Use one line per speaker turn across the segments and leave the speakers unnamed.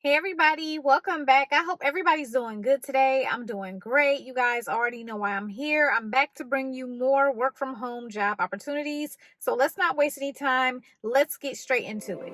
Hey everybody, welcome back. I hope everybody's doing good today. I'm doing great. You guys already know why I'm here. I'm back to bring you more work from home job opportunities. So let's not waste any time. Let's get straight into it.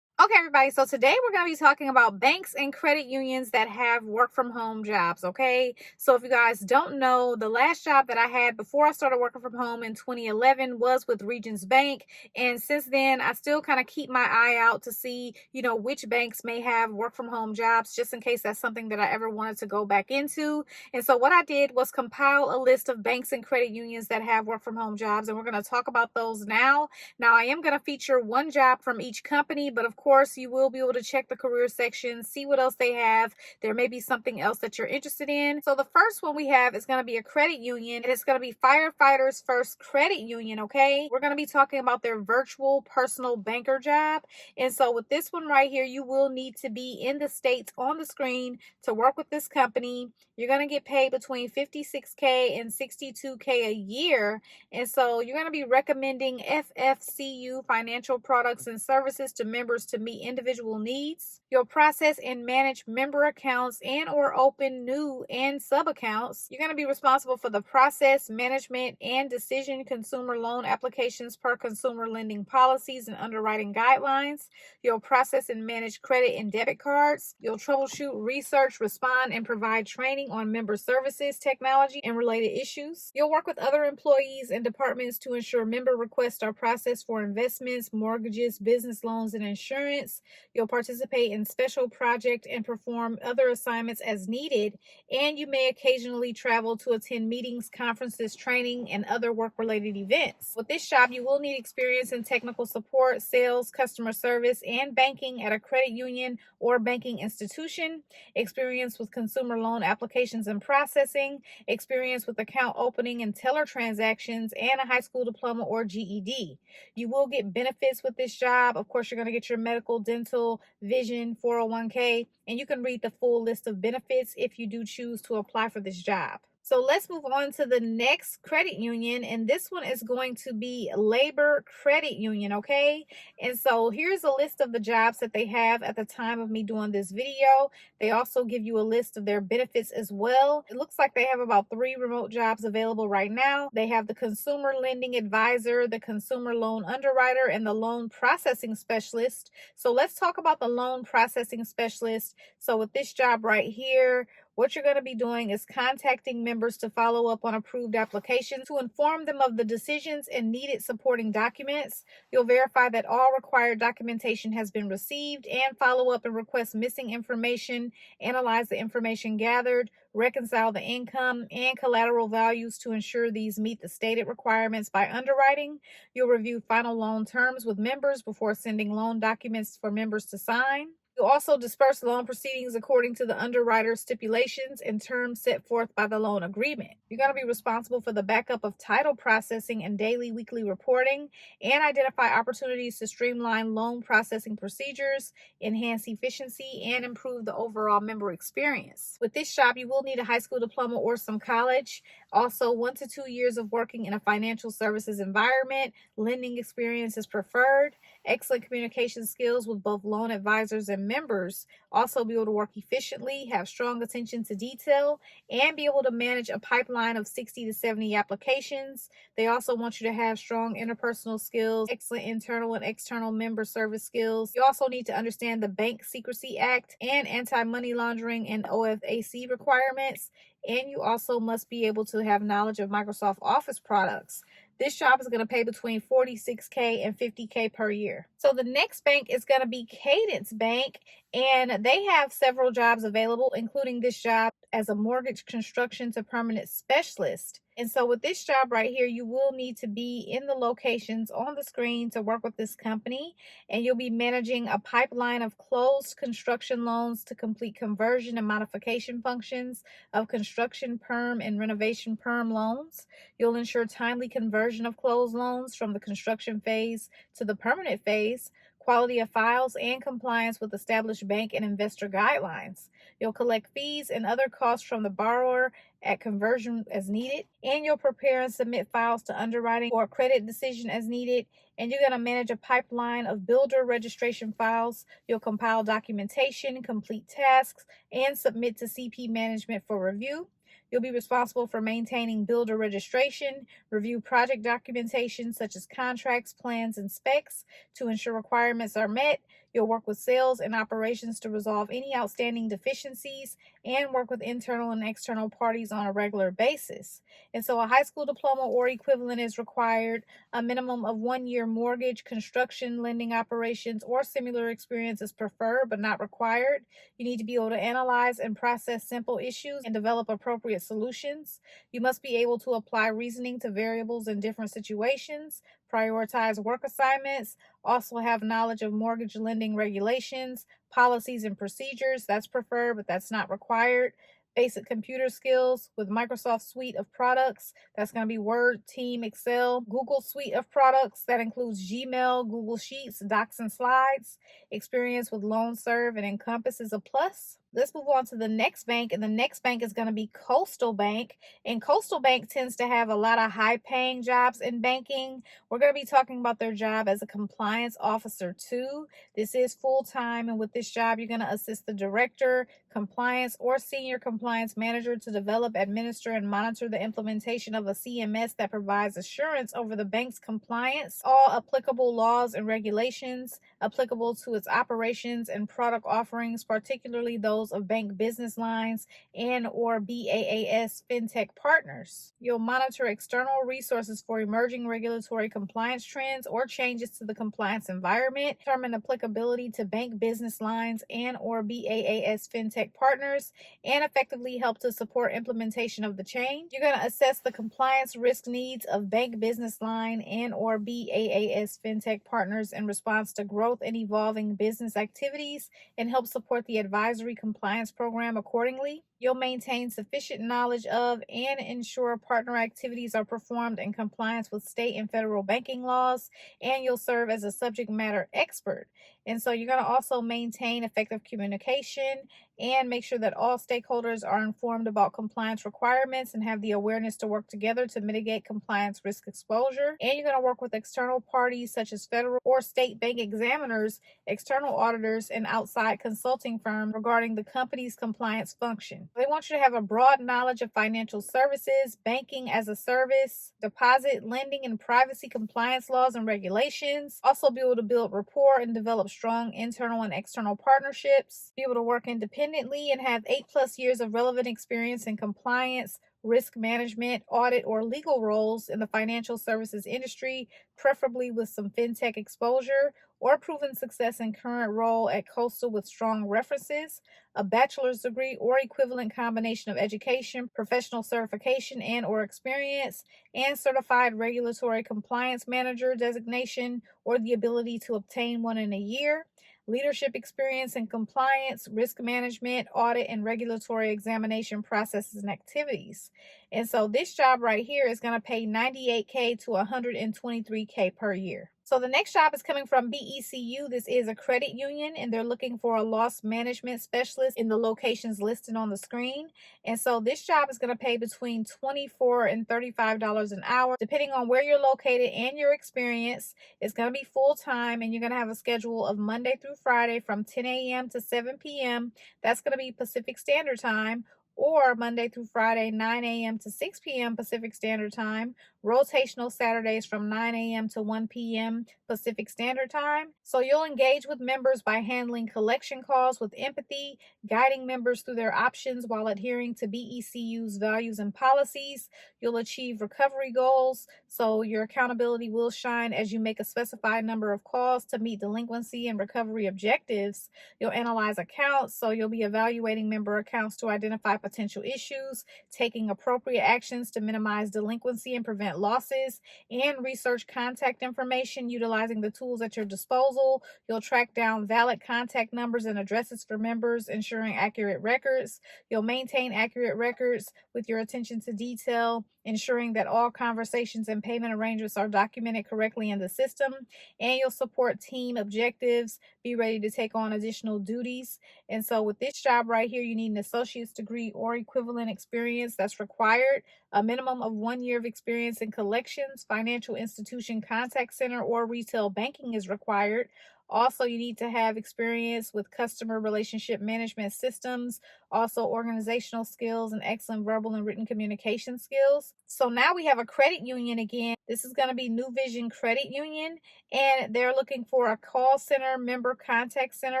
Okay, everybody. So today we're going to be talking about banks and credit unions that have work from home jobs. Okay. So if you guys don't know, the last job that I had before I started working from home in 2011 was with Regions Bank. And since then, I still kind of keep my eye out to see, which banks may have work from home jobs, just in case that's something that I ever wanted to go back into. And so what I did was compile a list of banks and credit unions that have work from home jobs. And we're going to talk about those now. Now, I am going to feature one job from each company, but of course, you will be able to check the career section, see what else they have. There may be something else that you're interested in. So the first one we have is going to be a credit union, and it's going to be Firefighters First Credit Union, okay? We're going to be talking about their virtual personal banker job. And so with this one right here, you will need to be in the states on the screen to work with this company. You're going to get paid between $56K and $62K a year. And so you're going to be recommending FFCU financial products and services to members to meet individual needs. You'll process and manage member accounts and or open new and sub accounts. You're going to be responsible for the process, management, and decision consumer loan applications per consumer lending policies and underwriting guidelines. You'll process and manage credit and debit cards. You'll troubleshoot, research, respond, and provide training on member services, technology, and related issues. You'll work with other employees and departments to ensure member requests are processed for investments, mortgages, business loans, and insurance. You'll participate in special projects and perform other assignments as needed, and you may occasionally travel to attend meetings, conferences, training, and other work-related events. With this job, you will need experience in technical support, sales, customer service, and banking at a credit union or banking institution, experience with consumer loan applications and processing, experience with account opening and teller transactions, and a high school diploma or GED. You will get benefits with this job. Of course, you're going to get your medical, dental, vision, 401k, and you can read the full list of benefits if you do choose to apply for this job. So let's move on to the next credit union, and this one is going to be Labor Credit Union, okay? And so here's a list of the jobs that they have at the time of me doing this video. They also give you a list of their benefits as well. It looks like they have about 3 remote jobs available right now. They have the Consumer Lending Advisor, the Consumer Loan Underwriter, and the Loan Processing Specialist. So let's talk about the Loan Processing Specialist. So with this job right here, what you're going to be doing is contacting members to follow up on approved applications, to inform them of the decisions and needed supporting documents. You'll verify that all required documentation has been received and follow up and request missing information, analyze the information gathered, reconcile the income and collateral values to ensure these meet the stated requirements by underwriting. You'll review final loan terms with members before sending loan documents for members to sign. You also disperse loan proceedings according to the underwriter's stipulations and terms set forth by the loan agreement. You're going to be responsible for the backup of title processing and daily, weekly reporting, and identify opportunities to streamline loan processing procedures, enhance efficiency, and improve the overall member experience. With this job, you will need a high school diploma or some college. Also, 1 to 2 years of working in a financial services environment. Lending experience is preferred. Excellent communication skills with both loan advisors and members. Also be able to work efficiently, have strong attention to detail, and be able to manage a pipeline of 60 to 70 applications. They also want you to have strong interpersonal skills, excellent internal and external member service skills. You also need to understand the Bank Secrecy Act and anti-money laundering and OFAC requirements. And you also must be able to have knowledge of Microsoft Office products. This job is going to pay between $46K and $50K per year. So the next bank is going to be Cadence Bank, and they have several jobs available, including this job as a mortgage construction to permanent specialist. And so with this job right here, you will need to be in the locations on the screen to work with this company, and you'll be managing a pipeline of closed construction loans to complete conversion and modification functions of construction perm and renovation perm loans. You'll ensure timely conversion of closed loans from the construction phase to the permanent phase, quality of files, and compliance with established bank and investor guidelines. You'll collect fees and other costs from the borrower at conversion as needed, and you'll prepare and submit files to underwriting or credit decision as needed. And you're going to manage a pipeline of builder registration files. You'll compile documentation, complete tasks, and submit to CP management for review. You'll be responsible for maintaining builder registration, review project documentation such as contracts, plans, and specs to ensure requirements are met. You'll work with sales and operations to resolve any outstanding deficiencies and work with internal and external parties on a regular basis. And so a high school diploma or equivalent is required. A minimum of 1 year mortgage, construction, lending operations, or similar experience is preferred but not required. You need to be able to analyze and process simple issues and develop appropriate solutions. You must be able to apply reasoning to variables in different situations, prioritize work assignments, also have knowledge of mortgage lending regulations, policies, and procedures. That's preferred, but that's not required. Basic computer skills with Microsoft suite of products. That's going to be Word, Team, Excel. Google suite of products. That includes Gmail, Google Sheets, Docs, and Slides. Experience with LoanServe and Encompass is a plus. Let's move on to the next bank, and the next bank is going to be Coastal Bank. And Coastal Bank tends to have a lot of high-paying jobs in banking. We're going to be talking about their job as a compliance officer too. This is full-time, and with this job, you're going to assist the director, compliance, or senior compliance manager to develop, administer, and monitor the implementation of a CMS that provides assurance over the bank's compliance, all applicable laws and regulations applicable to its operations and product offerings, particularly those of bank business lines and or BAAS fintech partners. You'll monitor external resources for emerging regulatory compliance trends or changes to the compliance environment, determine applicability to bank business lines and or BAAS fintech partners, and effectively help to support implementation of the change. You're going to assess the compliance risk needs of bank business line and or BAAS fintech partners in response to growth and evolving business activities and help support the advisory compliance program accordingly. You'll maintain sufficient knowledge of and ensure partner activities are performed in compliance with state and federal banking laws, and you'll serve as a subject matter expert. And so you're going to also maintain effective communication and make sure that all stakeholders are informed about compliance requirements and have the awareness to work together to mitigate compliance risk exposure. And you're going to work with external parties such as federal or state bank examiners, external auditors, and outside consulting firms regarding the company's compliance function. They want you to have a broad knowledge of financial services, banking as a service, deposit, lending, and privacy compliance laws and regulations. Also be able to build rapport and develop strong internal and external partnerships. Be able to work independently and have 8+ years of relevant experience in compliance, risk management, audit, or legal roles in the financial services industry, preferably with some fintech exposure, or proven success in current role at Coastal with strong references, a bachelor's degree or equivalent combination of education, professional certification, and or experience, and certified regulatory compliance manager designation or the ability to obtain one in a year. Leadership experience in compliance, risk management, audit, and regulatory examination processes and activities. And so this job right here is going to pay $98K to $123K per year. So the next job is coming from BECU. This is a credit union, and they're looking for a loss management specialist in the locations listed on the screen. And so this job is going to pay between $24 and $35 an hour, depending on where you're located and your experience. It's going to be full time, and you're going to have a schedule of Monday through Friday from 10 a.m. to 7 p.m. That's going to be Pacific Standard Time, or Monday through Friday, 9 a.m. to 6 p.m. Pacific Standard Time. Rotational Saturdays from 9 a.m. to 1 p.m. Pacific Standard Time. So you'll engage with members by handling collection calls with empathy, guiding members through their options while adhering to BECU's values and policies. You'll achieve recovery goals, so your accountability will shine as you make a specified number of calls to meet delinquency and recovery objectives. You'll analyze accounts, so you'll be evaluating member accounts to identify potential issues, taking appropriate actions to minimize delinquency and prevent losses, and research contact information utilizing the tools at your disposal. You'll track down valid contact numbers and addresses for members, ensuring accurate records. You'll maintain accurate records with your attention to detail ensuring that all conversations and payment arrangements are documented correctly in the system. And you'll support team objectives, be ready to take on additional duties. And so with this job right here, you need an associate's degree or equivalent experience that's required, a minimum of 1 year of experience in collections, financial institution contact center, or retail banking is required. Also, you need to have experience with customer relationship management systems, also organizational skills and excellent verbal and written communication skills. So now we have a credit union again. This is going to be New Vision Credit Union, and they're looking for a call center member contact center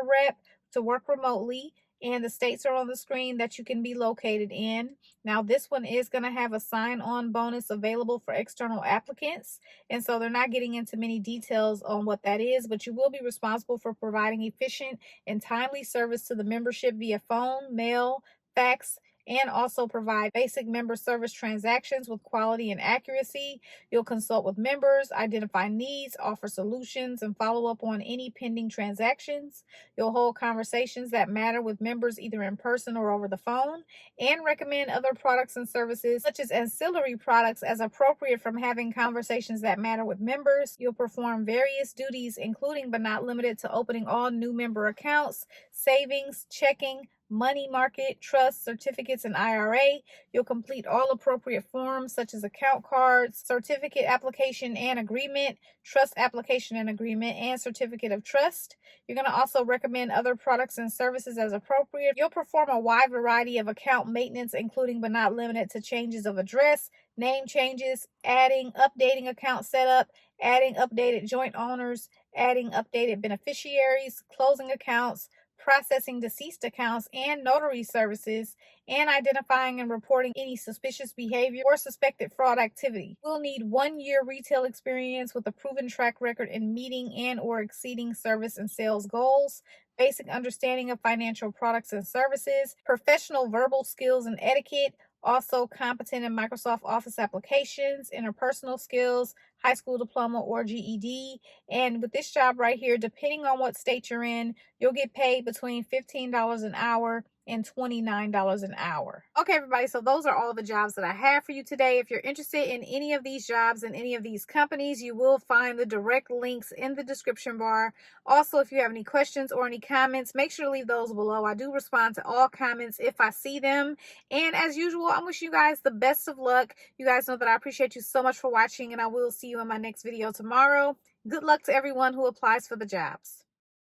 rep to work remotely. And the states are on the screen that you can be located in. Now, this one is going to have a sign-on bonus available for external applicants. And so they're not getting into many details on what that is, but you will be responsible for providing efficient and timely service to the membership via phone, mail, fax, and also provide basic member service transactions with quality and accuracy. You'll consult with members, identify needs, offer solutions, and follow up on any pending transactions. You'll hold conversations that matter with members either in person or over the phone, and recommend other products and services such as ancillary products as appropriate from having conversations that matter with members. You'll perform various duties, including but not limited to opening all new member accounts, savings, checking, money market, trust, certificates, and IRA. You'll complete all appropriate forms such as account cards, certificate application and agreement, trust application and agreement, and certificate of trust. You're going to also recommend other products and services as appropriate. You'll perform a wide variety of account maintenance, including but not limited to changes of address, name changes, adding, updating account setup, adding updated joint owners, adding updated beneficiaries, closing accounts, processing deceased accounts and notary services, and identifying and reporting any suspicious behavior or suspected fraud activity. We'll need 1 year retail experience with a proven track record in meeting and or exceeding service and sales goals, basic understanding of financial products and services, professional verbal skills and etiquette, also competent in Microsoft Office applications, interpersonal skills, high school diploma or GED. And with this job right here, depending on what state you're in, you'll get paid between $15 an hour and $29 an hour. Okay, everybody, so those are all the jobs that I have for you today. If you're interested in any of these jobs and any of these companies, you will find the direct links in the description bar. Also, if you have any questions or any comments, make sure to leave those below. I do respond to all comments if I see them. And as usual, I wish you guys the best of luck. You guys know that I appreciate you so much for watching, and I will see you in my next video tomorrow. Good luck to everyone who applies for the jobs.